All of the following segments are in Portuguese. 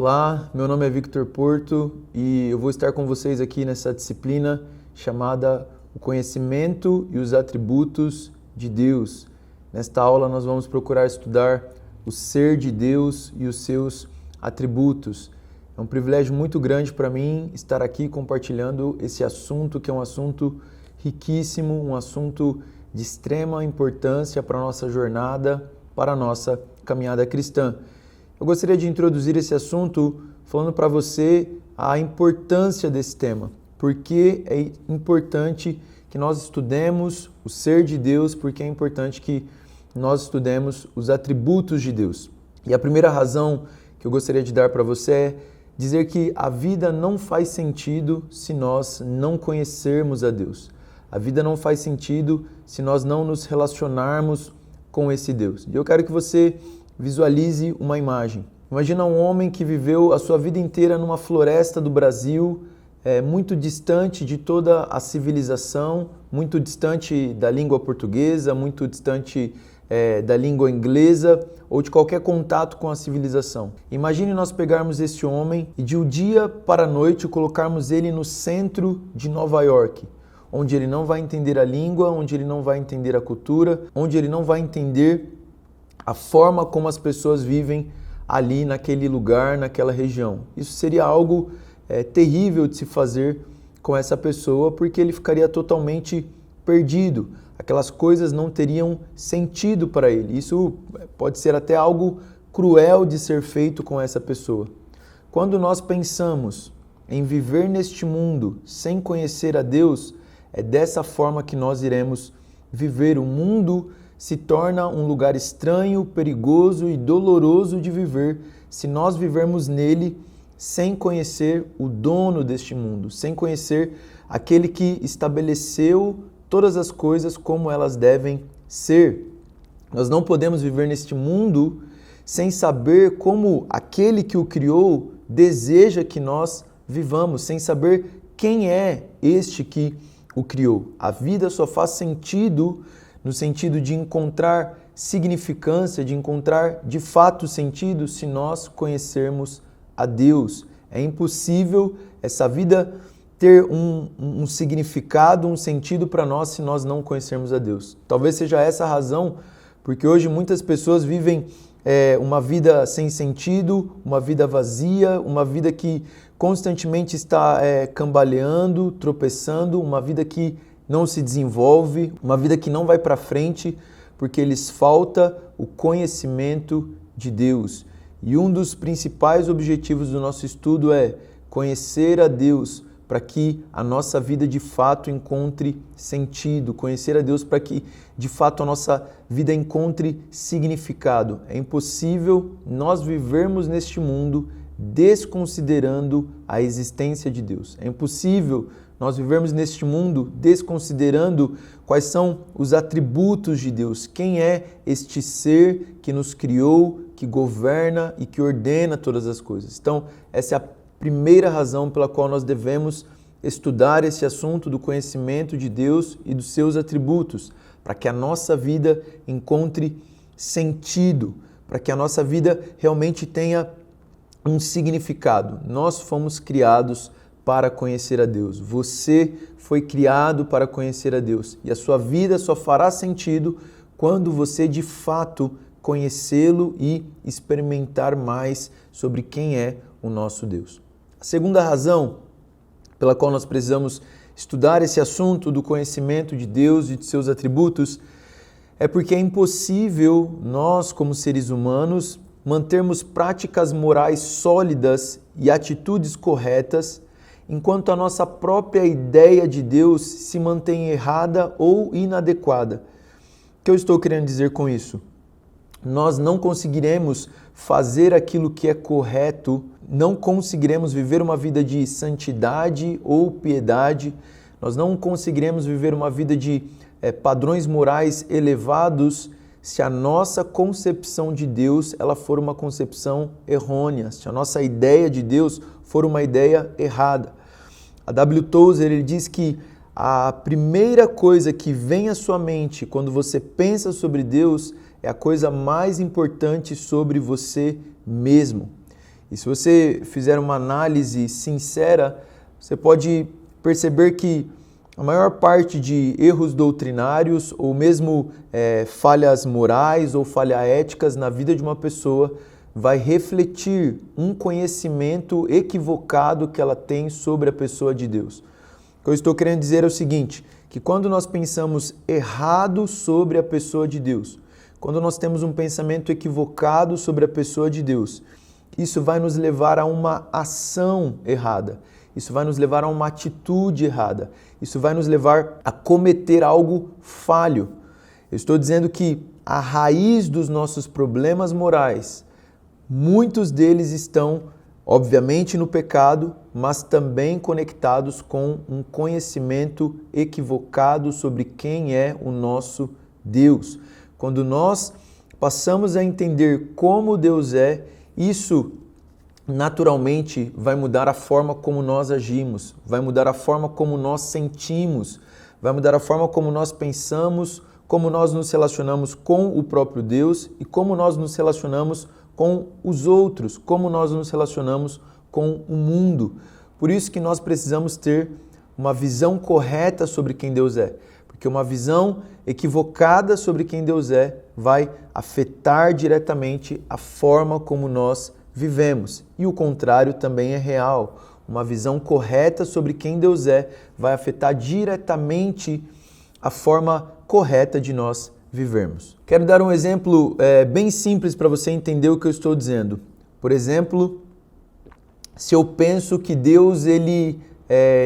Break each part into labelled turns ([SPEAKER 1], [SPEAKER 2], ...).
[SPEAKER 1] Olá, meu nome é Victor Porto e eu vou estar com vocês aqui nessa disciplina chamada O Conhecimento e os Atributos de Deus. Nesta aula nós vamos procurar estudar o ser de Deus e os seus atributos. É um privilégio muito grande para mim estar aqui compartilhando esse assunto que é um assunto riquíssimo, um assunto de extrema importância para a nossa jornada, para a nossa caminhada cristã. Eu gostaria de introduzir esse assunto falando para você a importância desse tema. Por que é importante que nós estudemos o ser de Deus, porque é importante que nós estudemos os atributos de Deus. E a primeira razão que eu gostaria de dar para você é dizer que a vida não faz sentido se nós não conhecermos a Deus. A vida não faz sentido se nós não nos relacionarmos com esse Deus. E eu quero que você visualize uma imagem. Imagina um homem que viveu a sua vida inteira numa floresta do Brasil, muito distante de toda a civilização, muito distante da língua portuguesa, muito distante da língua inglesa ou de qualquer contato com a civilização. Imagine nós pegarmos esse homem e de um dia para a noite colocarmos ele no centro de Nova York, onde ele não vai entender a língua, onde ele não vai entender a cultura, onde ele não vai entender a forma como as pessoas vivem ali naquele lugar, naquela região. Isso seria algo terrível de se fazer com essa pessoa, porque ele ficaria totalmente perdido. Aquelas coisas não teriam sentido para ele. Isso pode ser até algo cruel de ser feito com essa pessoa. Quando nós pensamos em viver neste mundo sem conhecer a Deus, é dessa forma que nós iremos viver. O mundo se torna um lugar estranho, perigoso e doloroso de viver se nós vivermos nele sem conhecer o dono deste mundo, sem conhecer aquele que estabeleceu todas as coisas como elas devem ser. Nós não podemos viver neste mundo sem saber como aquele que o criou deseja que nós vivamos, sem saber quem é este que o criou. A vida só faz sentido no sentido de encontrar significância, de encontrar de fato sentido se nós conhecermos a Deus. É impossível essa vida ter um significado, um sentido para nós se nós não conhecermos a Deus. Talvez seja essa a razão, porque hoje muitas pessoas vivem uma vida sem sentido, uma vida vazia, uma vida que constantemente está cambaleando, tropeçando, uma vida que não se desenvolve, uma vida que não vai para frente, porque lhes falta o conhecimento de Deus. E um dos principais objetivos do nosso estudo é conhecer a Deus para que a nossa vida de fato encontre sentido, conhecer a Deus para que de fato a nossa vida encontre significado. É impossível nós vivermos neste mundo desconsiderando a existência de Deus. É impossível nós vivermos neste mundo desconsiderando quais são os atributos de Deus. Quem é este ser que nos criou, que governa e que ordena todas as coisas. Então, essa é a primeira razão pela qual nós devemos estudar esse assunto do conhecimento de Deus e dos seus atributos, para que a nossa vida encontre sentido, para que a nossa vida realmente tenha um significado. Nós fomos criados para conhecer a Deus. Você foi criado para conhecer a Deus. E a sua vida só fará sentido quando você de fato conhecê-lo e experimentar mais sobre quem é o nosso Deus. A segunda razão pela qual nós precisamos estudar esse assunto do conhecimento de Deus e de seus atributos é porque é impossível nós, como seres humanos, mantermos práticas morais sólidas e atitudes corretas enquanto a nossa própria ideia de Deus se mantém errada ou inadequada. O que eu estou querendo dizer com isso? Nós não conseguiremos fazer aquilo que é correto, não conseguiremos viver uma vida de santidade ou piedade, nós não conseguiremos viver uma vida de padrões morais elevados se a nossa concepção de Deus ela for uma concepção errônea, se a nossa ideia de Deus for uma ideia errada. A W. Tozer ele diz que a primeira coisa que vem à sua mente quando você pensa sobre Deus é a coisa mais importante sobre você mesmo. E se você fizer uma análise sincera, você pode perceber que a maior parte de erros doutrinários ou mesmo falhas morais ou falhas éticas na vida de uma pessoa vai refletir um conhecimento equivocado que ela tem sobre a pessoa de Deus. O que eu estou querendo dizer é o seguinte, que quando nós pensamos errado sobre a pessoa de Deus, quando nós temos um pensamento equivocado sobre a pessoa de Deus, isso vai nos levar a uma ação errada, isso vai nos levar a uma atitude errada, isso vai nos levar a cometer algo falho. Eu estou dizendo que a raiz dos nossos problemas morais, muitos deles estão, obviamente, no pecado, mas também conectados com um conhecimento equivocado sobre quem é o nosso Deus. Quando nós passamos a entender como Deus é, isso naturalmente vai mudar a forma como nós agimos, vai mudar a forma como nós sentimos, vai mudar a forma como nós pensamos, como nós nos relacionamos com o próprio Deus e como nós nos relacionamos com os outros, como nós nos relacionamos com o mundo. Por isso que nós precisamos ter uma visão correta sobre quem Deus é, porque uma visão equivocada sobre quem Deus é vai afetar diretamente a forma como nós vivemos. E o contrário também é real. Uma visão correta sobre quem Deus é vai afetar diretamente a forma correta de nós vivermos. Quero dar um exemplo bem simples para você entender o que eu estou dizendo. Por exemplo, se eu penso que Deus ele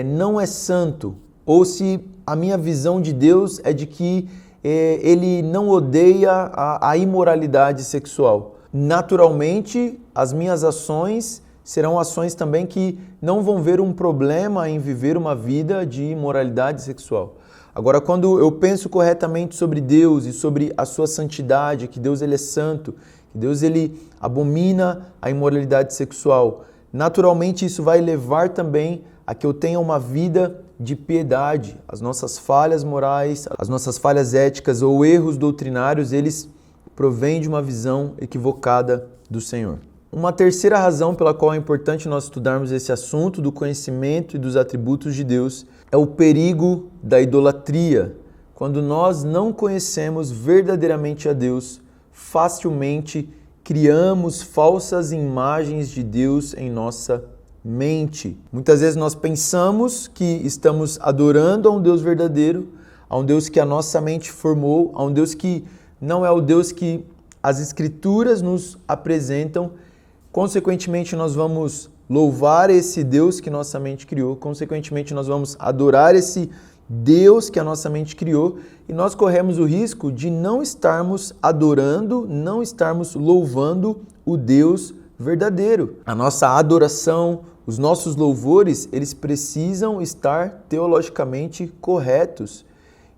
[SPEAKER 1] não é santo, ou se a minha visão de Deus é de que ele não odeia a imoralidade sexual. Naturalmente, as minhas ações serão ações também que não vão ver um problema em viver uma vida de imoralidade sexual. Agora, quando eu penso corretamente sobre Deus e sobre a sua santidade, que Deus ele é santo, que Deus ele abomina a imoralidade sexual, naturalmente isso vai levar também a que eu tenha uma vida de piedade. As nossas falhas morais, as nossas falhas éticas ou erros doutrinários, eles provém de uma visão equivocada do Senhor. Uma terceira razão pela qual é importante nós estudarmos esse assunto do conhecimento e dos atributos de Deus é o perigo da idolatria. Quando nós não conhecemos verdadeiramente a Deus, facilmente criamos falsas imagens de Deus em nossa mente. Muitas vezes nós pensamos que estamos adorando a um Deus verdadeiro, a um Deus que a nossa mente formou, a um Deus que não é o Deus que as Escrituras nos apresentam. Consequentemente, nós vamos louvar esse Deus que nossa mente criou. Consequentemente, nós vamos adorar esse Deus que a nossa mente criou. E nós corremos o risco de não estarmos adorando, não estarmos louvando o Deus verdadeiro. A nossa adoração, os nossos louvores, eles precisam estar teologicamente corretos.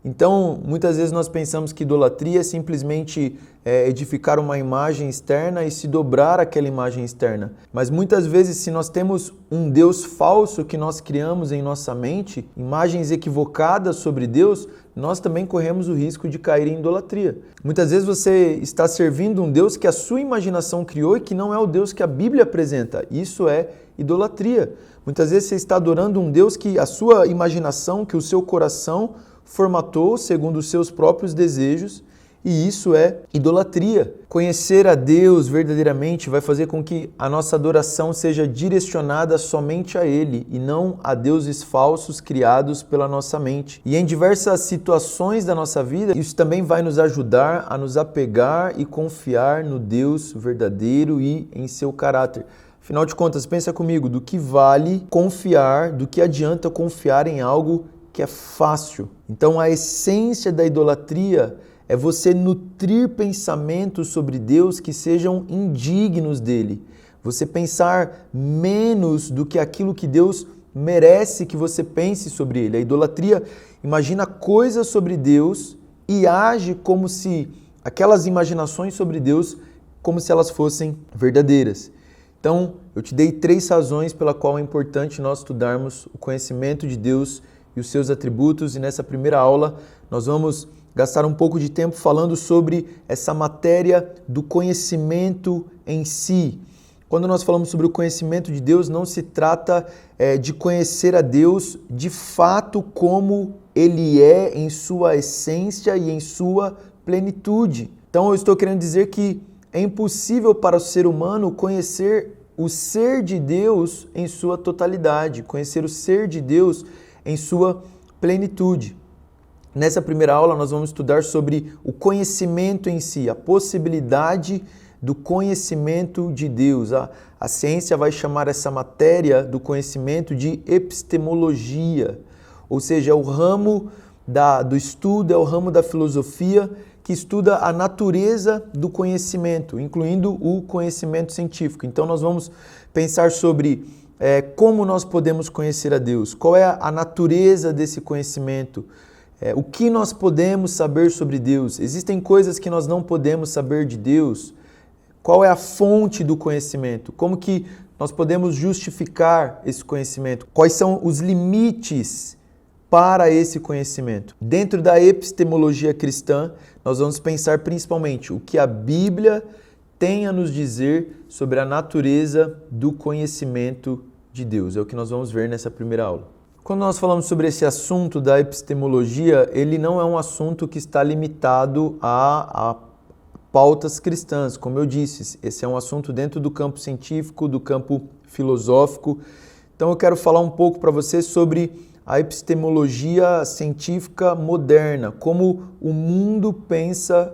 [SPEAKER 1] Então, muitas vezes nós pensamos que idolatria é simplesmente edificar uma imagem externa e se dobrar aquela imagem externa. Mas muitas vezes, se nós temos um Deus falso que nós criamos em nossa mente, imagens equivocadas sobre Deus, nós também corremos o risco de cair em idolatria. Muitas vezes você está servindo um Deus que a sua imaginação criou e que não é o Deus que a Bíblia apresenta. Isso é idolatria. Muitas vezes você está adorando um Deus que a sua imaginação, que o seu coração formatou segundo os seus próprios desejos, e isso é idolatria. Conhecer a Deus verdadeiramente vai fazer com que a nossa adoração seja direcionada somente a Ele e não a deuses falsos criados pela nossa mente. E em diversas situações da nossa vida, isso também vai nos ajudar a nos apegar e confiar no Deus verdadeiro e em seu caráter. Afinal de contas, pensa comigo, do que vale confiar, do que adianta confiar em algo que é fácil. Então a essência da idolatria é você nutrir pensamentos sobre Deus que sejam indignos dele. Você pensar menos do que aquilo que Deus merece que você pense sobre ele. A idolatria imagina coisas sobre Deus e age como se aquelas imaginações sobre Deus, como se elas fossem verdadeiras. Então, eu te dei 3 razões pela qual é importante nós estudarmos o conhecimento de Deus e os seus atributos, e nessa primeira aula nós vamos gastar um pouco de tempo falando sobre essa matéria do conhecimento em si. Quando nós falamos sobre o conhecimento de Deus, não se trata de conhecer a Deus de fato como Ele é em sua essência e em sua plenitude. Então eu estou querendo dizer que é impossível para o ser humano conhecer o ser de Deus em sua totalidade, conhecer o ser de Deus em sua plenitude. Nessa primeira aula nós vamos estudar sobre o conhecimento em si, a possibilidade do conhecimento de Deus. A ciência vai chamar essa matéria do conhecimento de epistemologia, ou seja, é o ramo do estudo, é o ramo da filosofia que estuda a natureza do conhecimento, incluindo o conhecimento científico. Então nós vamos pensar sobre como nós podemos conhecer a Deus, qual é a natureza desse conhecimento, o que nós podemos saber sobre Deus. Existem coisas que nós não podemos saber de Deus. Qual é a fonte do conhecimento? Como que nós podemos justificar esse conhecimento? Quais são os limites para esse conhecimento? Dentro da epistemologia cristã, nós vamos pensar principalmente o que a Bíblia tem a nos dizer sobre a natureza do conhecimento de Deus. É o que nós vamos ver nessa primeira aula. Quando nós falamos sobre esse assunto da epistemologia, ele não é um assunto que está limitado a pautas cristãs. Como eu disse, esse é um assunto dentro do campo científico, do campo filosófico. Então eu quero falar um pouco para você sobre a epistemologia científica moderna, como o mundo pensa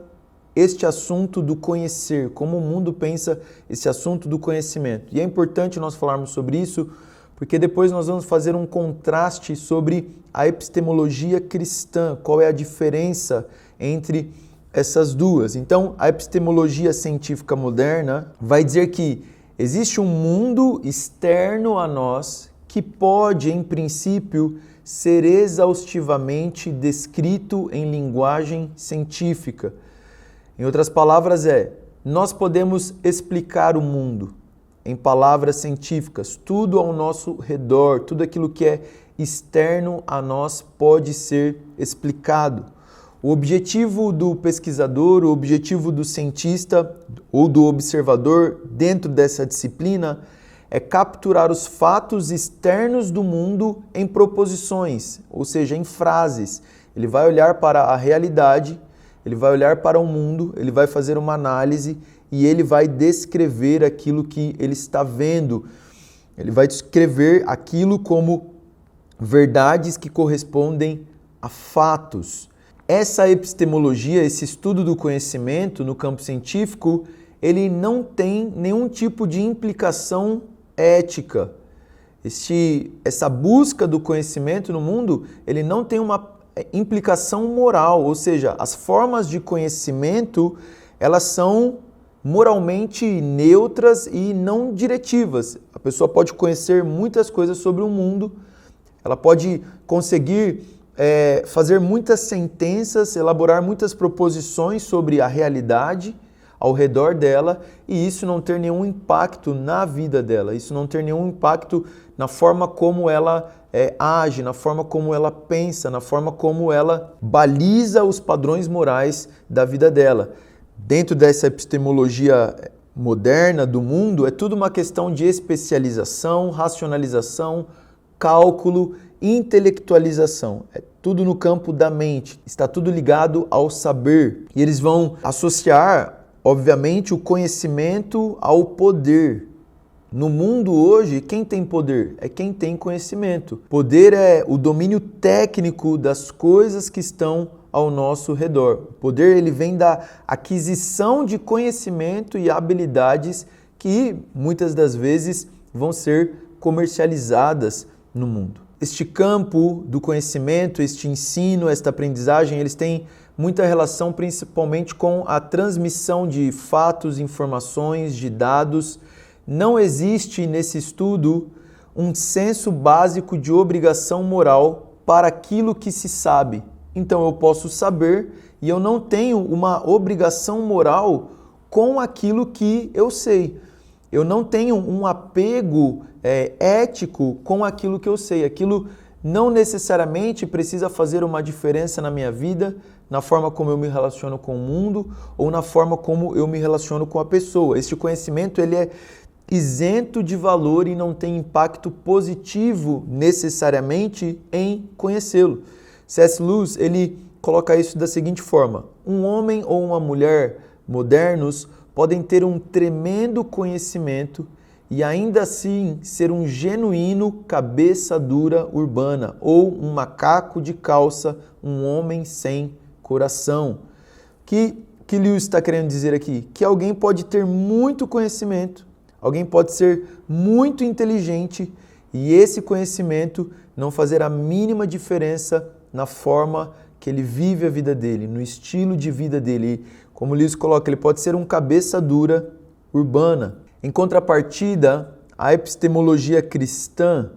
[SPEAKER 1] este assunto do conhecer, como o mundo pensa esse assunto do conhecimento. E é importante nós falarmos sobre isso, porque depois nós vamos fazer um contraste sobre a epistemologia cristã, qual é a diferença entre essas duas. Então, a epistemologia científica moderna vai dizer que existe um mundo externo a nós que pode, em princípio, ser exaustivamente descrito em linguagem científica. Em outras palavras, nós podemos explicar o mundo em palavras científicas, tudo ao nosso redor, tudo aquilo que é externo a nós pode ser explicado. O objetivo do pesquisador, o objetivo do cientista ou do observador dentro dessa disciplina é capturar os fatos externos do mundo em proposições, ou seja, em frases. Ele vai olhar para a realidade, ele vai olhar para o mundo, ele vai fazer uma análise e ele vai descrever aquilo que ele está vendo. Ele vai descrever aquilo como verdades que correspondem a fatos. Essa epistemologia, esse estudo do conhecimento no campo científico, ele não tem nenhum tipo de implicação ética. Essa busca do conhecimento no mundo, ele não tem uma implicação moral, ou seja, as formas de conhecimento, elas são moralmente neutras e não diretivas. A pessoa pode conhecer muitas coisas sobre o mundo, ela pode conseguir fazer muitas sentenças, elaborar muitas proposições sobre a realidade ao redor dela e isso não ter nenhum impacto na vida dela, isso não ter nenhum impacto na forma como ela age, na forma como ela pensa, na forma como ela baliza os padrões morais da vida dela. Dentro dessa epistemologia moderna do mundo, é tudo uma questão de especialização, racionalização, cálculo, intelectualização. É tudo no campo da mente, está tudo ligado ao saber. E eles vão associar, obviamente, o conhecimento ao poder. No mundo hoje, quem tem poder? É quem tem conhecimento. Poder é o domínio técnico das coisas que estão ao nosso redor. O poder ele vem da aquisição de conhecimento e habilidades que muitas das vezes vão ser comercializadas no mundo. Este campo do conhecimento, este ensino, esta aprendizagem, eles têm muita relação principalmente com a transmissão de fatos, informações, de dados. Não existe nesse estudo um senso básico de obrigação moral para aquilo que se sabe. Então eu posso saber e eu não tenho uma obrigação moral com aquilo que eu sei. Eu não tenho um apego ético com aquilo que eu sei. Aquilo não necessariamente precisa fazer uma diferença na minha vida, na forma como eu me relaciono com o mundo ou na forma como eu me relaciono com a pessoa. Este conhecimento ele isento de valor e não tem impacto positivo necessariamente em conhecê-lo. C.S. Lewis, ele coloca isso da seguinte forma: um homem ou uma mulher modernos podem ter um tremendo conhecimento e ainda assim ser um genuíno cabeça dura urbana ou um macaco de calça, um homem sem coração. Que Lewis está querendo dizer aqui? Que alguém pode ter muito conhecimento, alguém pode ser muito inteligente e esse conhecimento não fazer a mínima diferença na forma que ele vive a vida dele, no estilo de vida dele. Como Lewis coloca, ele pode ser um cabeça dura urbana. Em contrapartida, a epistemologia cristã,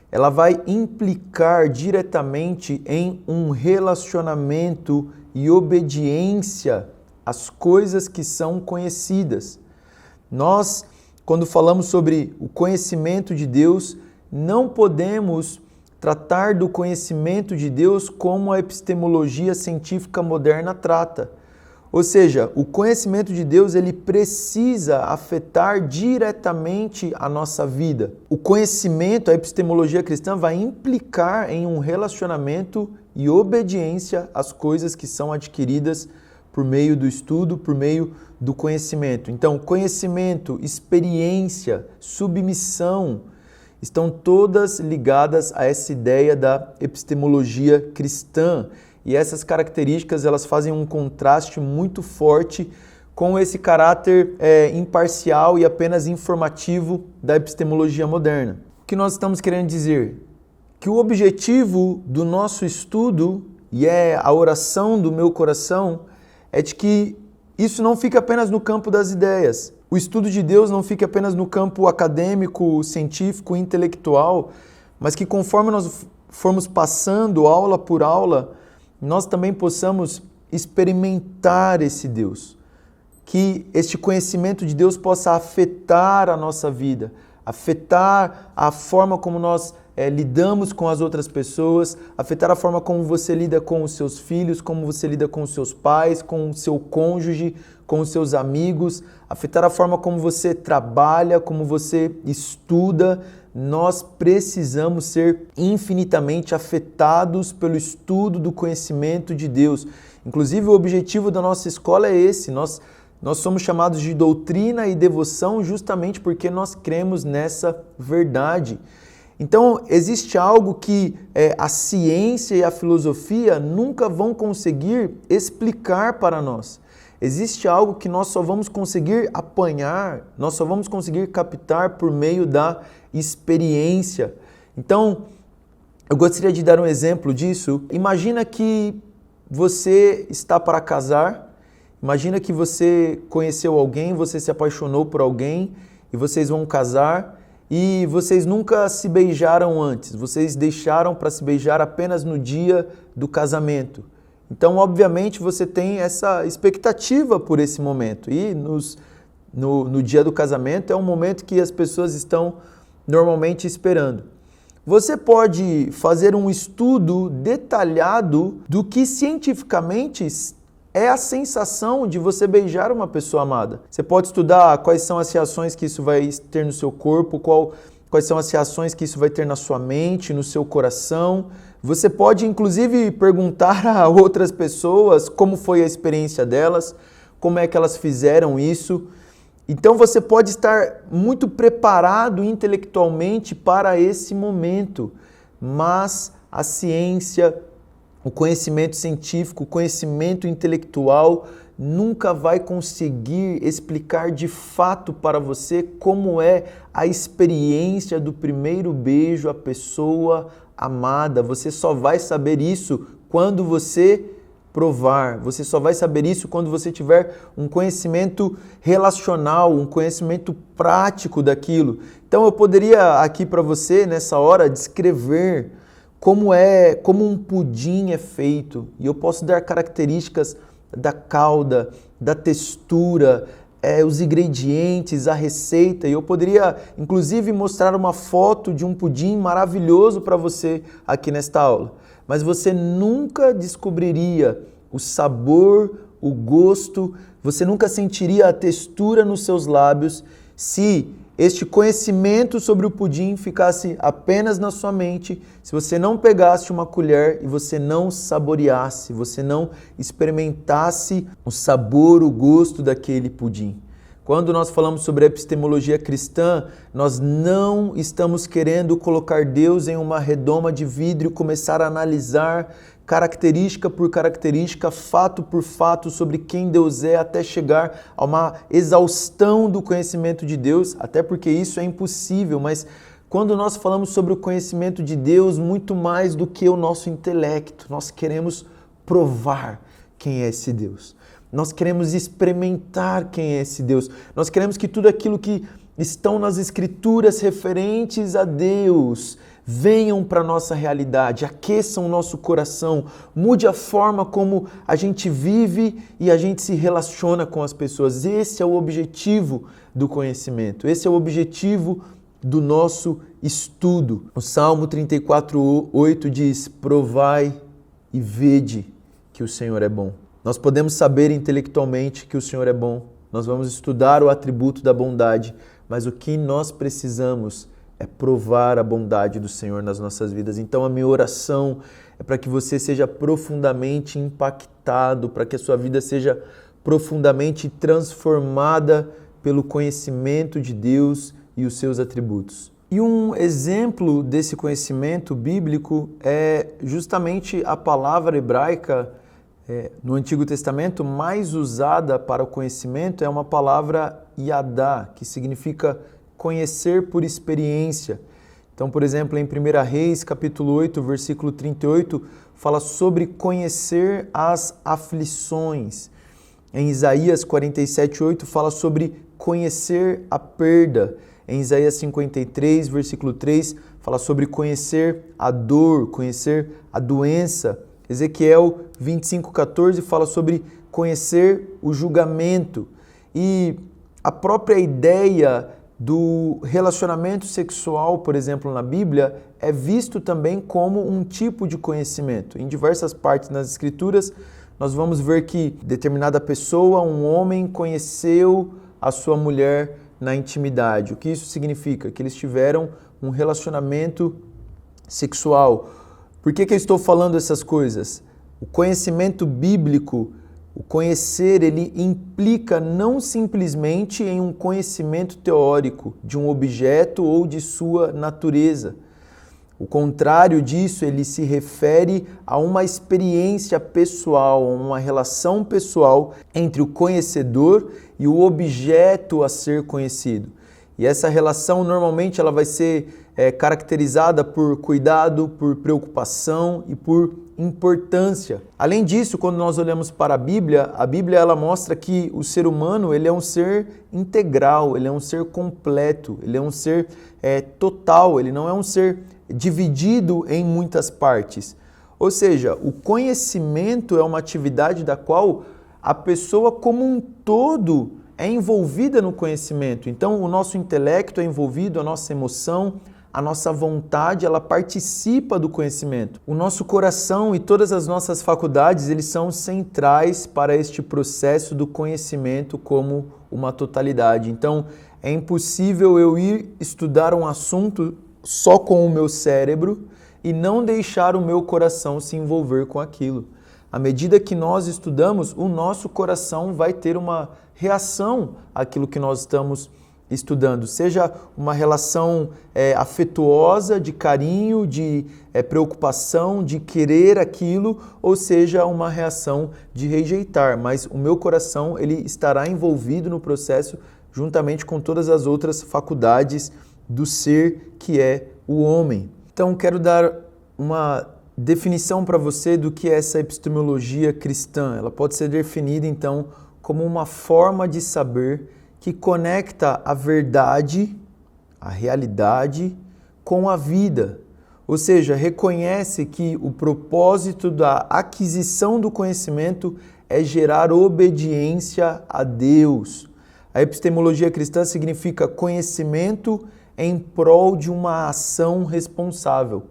[SPEAKER 1] ela vai implicar diretamente em um relacionamento e obediência às coisas que são conhecidas. Nós, quando falamos sobre o conhecimento de Deus, não podemos tratar do conhecimento de Deus como a epistemologia científica moderna trata. Ou seja, o conhecimento de Deus ele precisa afetar diretamente a nossa vida. O conhecimento, a epistemologia cristã vai implicar em um relacionamento e obediência às coisas que são adquiridas por meio do estudo, por meio do conhecimento. Então, conhecimento, experiência, submissão, estão todas ligadas a essa ideia da epistemologia cristã. E essas características elas fazem um contraste muito forte com esse caráter imparcial e apenas informativo da epistemologia moderna. O que nós estamos querendo dizer? Que o objetivo do nosso estudo, e é a oração do meu coração, é de que isso não fique apenas no campo das ideias. O estudo de Deus não fique apenas no campo acadêmico, científico, intelectual, mas que conforme nós formos passando aula por aula, nós também possamos experimentar esse Deus. Que este conhecimento de Deus possa afetar a nossa vida, afetar a forma como nós lidamos com as outras pessoas, afetar a forma como você lida com os seus filhos, como você lida com os seus pais, com o seu cônjuge, com os seus amigos, afetar a forma como você trabalha, como você estuda. Nós precisamos ser infinitamente afetados pelo estudo do conhecimento de Deus. Inclusive, o objetivo da nossa escola é esse. Nós somos chamados de doutrina e devoção justamente porque nós cremos nessa verdade. Então, existe algo que a ciência e a filosofia nunca vão conseguir explicar para nós. Existe algo que nós só vamos conseguir apanhar, nós só vamos conseguir captar por meio da experiência. Então, eu gostaria de dar um exemplo disso. Imagina que você está para casar, imagina que você conheceu alguém, você se apaixonou por alguém e vocês vão casar e vocês nunca se beijaram antes, vocês deixaram para se beijar apenas no dia do casamento. Então, obviamente, você tem essa expectativa por esse momento. E no dia do casamento é um momento que as pessoas estão normalmente esperando. Você pode fazer um estudo detalhado do que cientificamente é a sensação de você beijar uma pessoa amada. Você pode estudar quais são as reações que isso vai ter no seu corpo, quais são as reações que isso vai ter na sua mente, no seu coração. Você pode, inclusive, perguntar a outras pessoas como foi a experiência delas, como é que elas fizeram isso. Então, você pode estar muito preparado intelectualmente para esse momento, mas a ciência, o conhecimento científico, o conhecimento intelectual nunca vai conseguir explicar de fato para você como é a experiência do primeiro beijo à pessoa amada. Você só vai saber isso quando você provar. Você só vai saber isso quando você tiver um conhecimento relacional, um conhecimento prático daquilo. Então eu poderia aqui para você nessa hora descrever como um pudim é feito, e eu posso dar características da calda, da textura, os ingredientes, a receita, e eu poderia inclusive mostrar uma foto de um pudim maravilhoso para você aqui nesta aula. Mas você nunca descobriria o sabor, o gosto, você nunca sentiria a textura nos seus lábios se este conhecimento sobre o pudim ficasse apenas na sua mente, se você não pegasse uma colher e você não saboreasse, você não experimentasse o sabor, o gosto daquele pudim. Quando nós falamos sobre a epistemologia cristã, nós não estamos querendo colocar Deus em uma redoma de vidro e começar a analisar característica por característica, fato por fato sobre quem Deus é, até chegar a uma exaustão do conhecimento de Deus, até porque isso é impossível, mas quando nós falamos sobre o conhecimento de Deus, muito mais do que o nosso intelecto, nós queremos provar quem é esse Deus. Nós queremos experimentar quem é esse Deus. Nós queremos que tudo aquilo que estão nas Escrituras referentes a Deus venham para a nossa realidade, aqueçam o nosso coração, mude a forma como a gente vive e a gente se relaciona com as pessoas. Esse é o objetivo do conhecimento, esse é o objetivo do nosso estudo. O Salmo 34:8 diz: provai e vede que o Senhor é bom. Nós podemos saber intelectualmente que o Senhor é bom, nós vamos estudar o atributo da bondade, mas o que nós precisamos é provar a bondade do Senhor nas nossas vidas. Então a minha oração é para que você seja profundamente impactado, para que a sua vida seja profundamente transformada pelo conhecimento de Deus e os seus atributos. E um exemplo desse conhecimento bíblico é justamente a palavra hebraica no Antigo Testamento mais usada para o conhecimento é uma palavra yadá, que significa conhecer por experiência. Então, por exemplo, em 1 Reis, capítulo 8, versículo 38, fala sobre conhecer as aflições. Em Isaías 47:8 fala sobre conhecer a perda. Em Isaías 53, versículo 3, fala sobre conhecer a dor, conhecer a doença. Ezequiel 25:14 fala sobre conhecer o julgamento. E a própria ideia do relacionamento sexual, por exemplo, na Bíblia, é visto também como um tipo de conhecimento. Em diversas partes nas Escrituras, nós vamos ver que determinada pessoa, um homem, conheceu a sua mulher na intimidade. O que isso significa? Que eles tiveram um relacionamento sexual. Por que eu estou falando essas coisas? O conhecimento bíblico, o conhecer, ele implica não simplesmente em um conhecimento teórico de um objeto ou de sua natureza. O contrário disso, ele se refere a uma experiência pessoal, a uma relação pessoal entre o conhecedor e o objeto a ser conhecido. E essa relação normalmente ela vai ser caracterizada por cuidado, por preocupação e por importância. Além disso, quando nós olhamos para a Bíblia ela mostra que o ser humano ele é um ser integral, ele é um ser completo, ele é um ser total, ele não é um ser dividido em muitas partes. Ou seja, o conhecimento é uma atividade da qual a pessoa como um todo é envolvida no conhecimento. Então, o nosso intelecto é envolvido, a nossa emoção, a nossa vontade, ela participa do conhecimento. O nosso coração e todas as nossas faculdades, eles são centrais para este processo do conhecimento como uma totalidade. Então, é impossível eu ir estudar um assunto só com o meu cérebro e não deixar o meu coração se envolver com aquilo. À medida que nós estudamos, o nosso coração vai ter uma reação àquilo que nós estamos estudando, seja uma relação afetuosa, de carinho, de preocupação, de querer aquilo, ou seja, uma reação de rejeitar. Mas o meu coração ele estará envolvido no processo juntamente com todas as outras faculdades do ser que é o homem. Então, quero dar uma definição para você do que é essa epistemologia cristã. Ela pode ser definida, então, como uma forma de saber que conecta a verdade, a realidade, com a vida. Ou seja, reconhece que o propósito da aquisição do conhecimento é gerar obediência a Deus. A epistemologia cristã significa conhecimento em prol de uma ação responsável.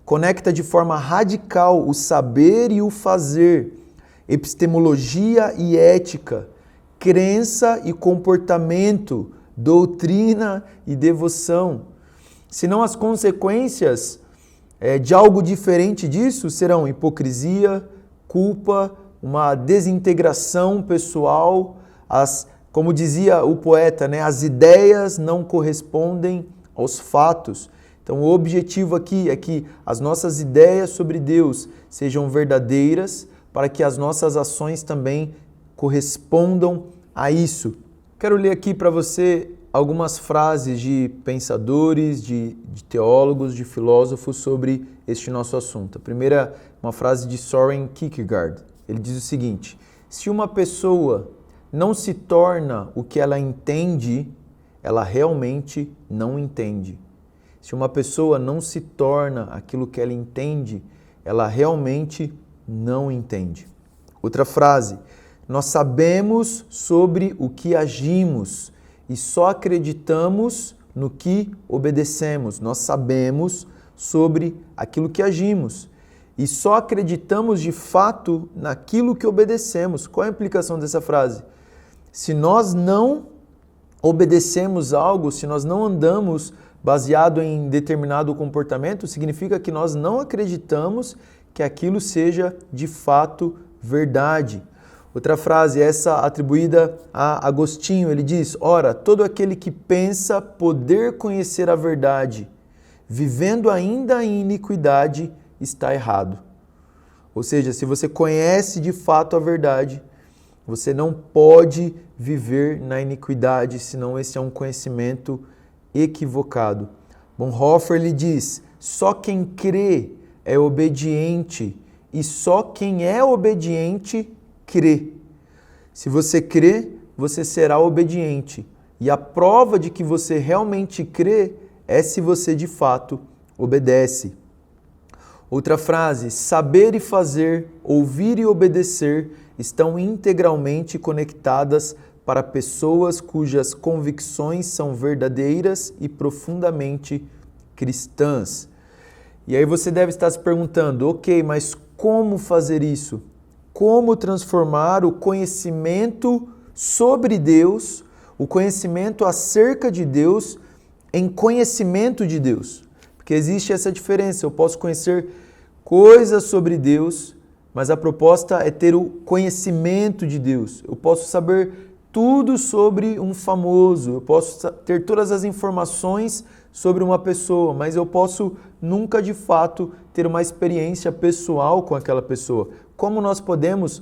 [SPEAKER 1] Conecta de forma radical o saber e o fazer, epistemologia e ética, crença e comportamento, doutrina e devoção. Senão as consequências de algo diferente disso serão hipocrisia, culpa, uma desintegração pessoal, como dizia o poeta, né, as ideias não correspondem aos fatos. Então o objetivo aqui é que as nossas ideias sobre Deus sejam verdadeiras para que as nossas ações também correspondam a isso. Quero ler aqui para você algumas frases de pensadores, de teólogos, de filósofos sobre este nosso assunto. A primeira, uma frase de Søren Kierkegaard. Ele diz o seguinte: se uma pessoa não se torna o que ela entende, ela realmente não entende. Se uma pessoa não se torna aquilo que ela entende, ela realmente não entende. Outra frase: nós sabemos sobre o que agimos e só acreditamos no que obedecemos. Nós sabemos sobre aquilo que agimos e só acreditamos de fato naquilo que obedecemos. Qual é a implicação dessa frase? Se nós não obedecemos algo, se nós não andamos baseado em determinado comportamento, significa que nós não acreditamos que aquilo seja de fato verdade. Outra frase, essa atribuída a Agostinho, ele diz: ora, todo aquele que pensa poder conhecer a verdade, vivendo ainda em iniquidade, está errado. Ou seja, se você conhece de fato a verdade, você não pode viver na iniquidade, senão esse é um conhecimento equivocado. Bonhoeffer lhe diz: só quem crê é obediente e só quem é obediente crê. Se você crê, você será obediente. E a prova de que você realmente crê é se você de fato obedece. Outra frase: saber e fazer, ouvir e obedecer estão integralmente conectadas para pessoas cujas convicções são verdadeiras e profundamente cristãs. E aí você deve estar se perguntando: ok, mas como fazer isso? Como transformar o conhecimento sobre Deus, o conhecimento acerca de Deus, em conhecimento de Deus? Porque existe essa diferença. Eu posso conhecer coisas sobre Deus, mas a proposta é ter o conhecimento de Deus. Eu posso saber tudo sobre um famoso, eu posso ter todas as informações sobre uma pessoa, mas eu posso nunca de fato ter uma experiência pessoal com aquela pessoa. Como nós podemos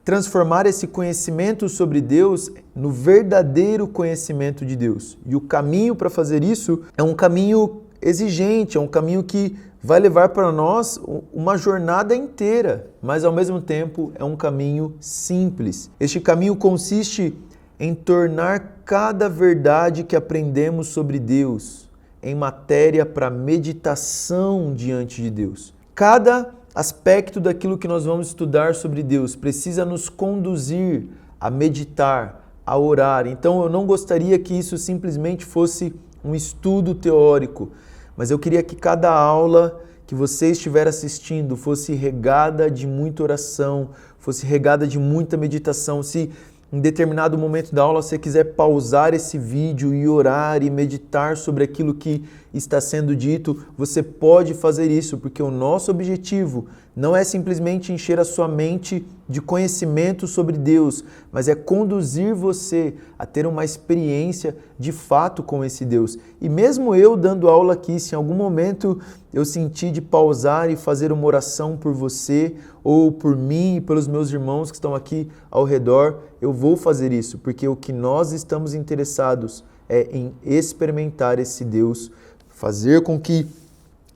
[SPEAKER 1] transformar esse conhecimento sobre Deus no verdadeiro conhecimento de Deus? E o caminho para fazer isso é um caminho exigente, é um caminho que vai levar para nós uma jornada inteira, mas ao mesmo tempo é um caminho simples. Este caminho consiste em tornar cada verdade que aprendemos sobre Deus em matéria para meditação diante de Deus. Cada aspecto daquilo que nós vamos estudar sobre Deus precisa nos conduzir a meditar, a orar. Então eu não gostaria que isso simplesmente fosse um estudo teórico, mas eu queria que cada aula que você estiver assistindo fosse regada de muita oração, fosse regada de muita meditação. Se em determinado momento da aula você quiser pausar esse vídeo e orar e meditar sobre aquilo que está sendo dito, você pode fazer isso, porque o nosso objetivo não é simplesmente encher a sua mente de conhecimento sobre Deus, mas é conduzir você a ter uma experiência de fato com esse Deus. E mesmo eu dando aula aqui, se em algum momento eu sentir de pausar e fazer uma oração por você, ou por mim e pelos meus irmãos que estão aqui ao redor, eu vou fazer isso, porque o que nós estamos interessados é em experimentar esse Deus, fazer com que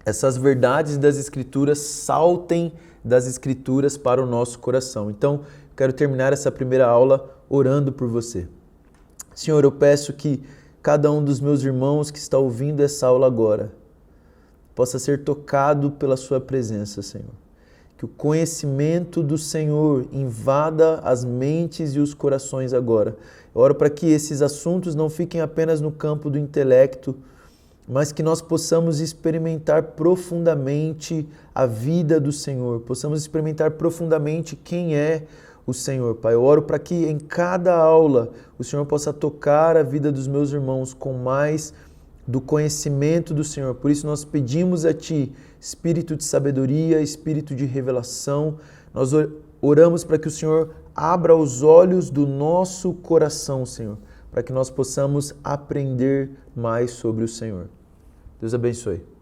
[SPEAKER 1] essas verdades das Escrituras saltem das Escrituras para o nosso coração. Então, quero terminar essa primeira aula orando por você. Senhor, eu peço que cada um dos meus irmãos que está ouvindo essa aula agora possa ser tocado pela sua presença, Senhor. Que o conhecimento do Senhor invada as mentes e os corações agora. Eu oro para que esses assuntos não fiquem apenas no campo do intelecto, mas que nós possamos experimentar profundamente a vida do Senhor, possamos experimentar profundamente quem é o Senhor, Pai. Eu oro para que em cada aula o Senhor possa tocar a vida dos meus irmãos com mais do conhecimento do Senhor. Por isso nós pedimos a Ti espírito de sabedoria, espírito de revelação. Nós oramos para que o Senhor abra os olhos do nosso coração, Senhor, para que nós possamos aprender mais sobre o Senhor. Deus abençoe.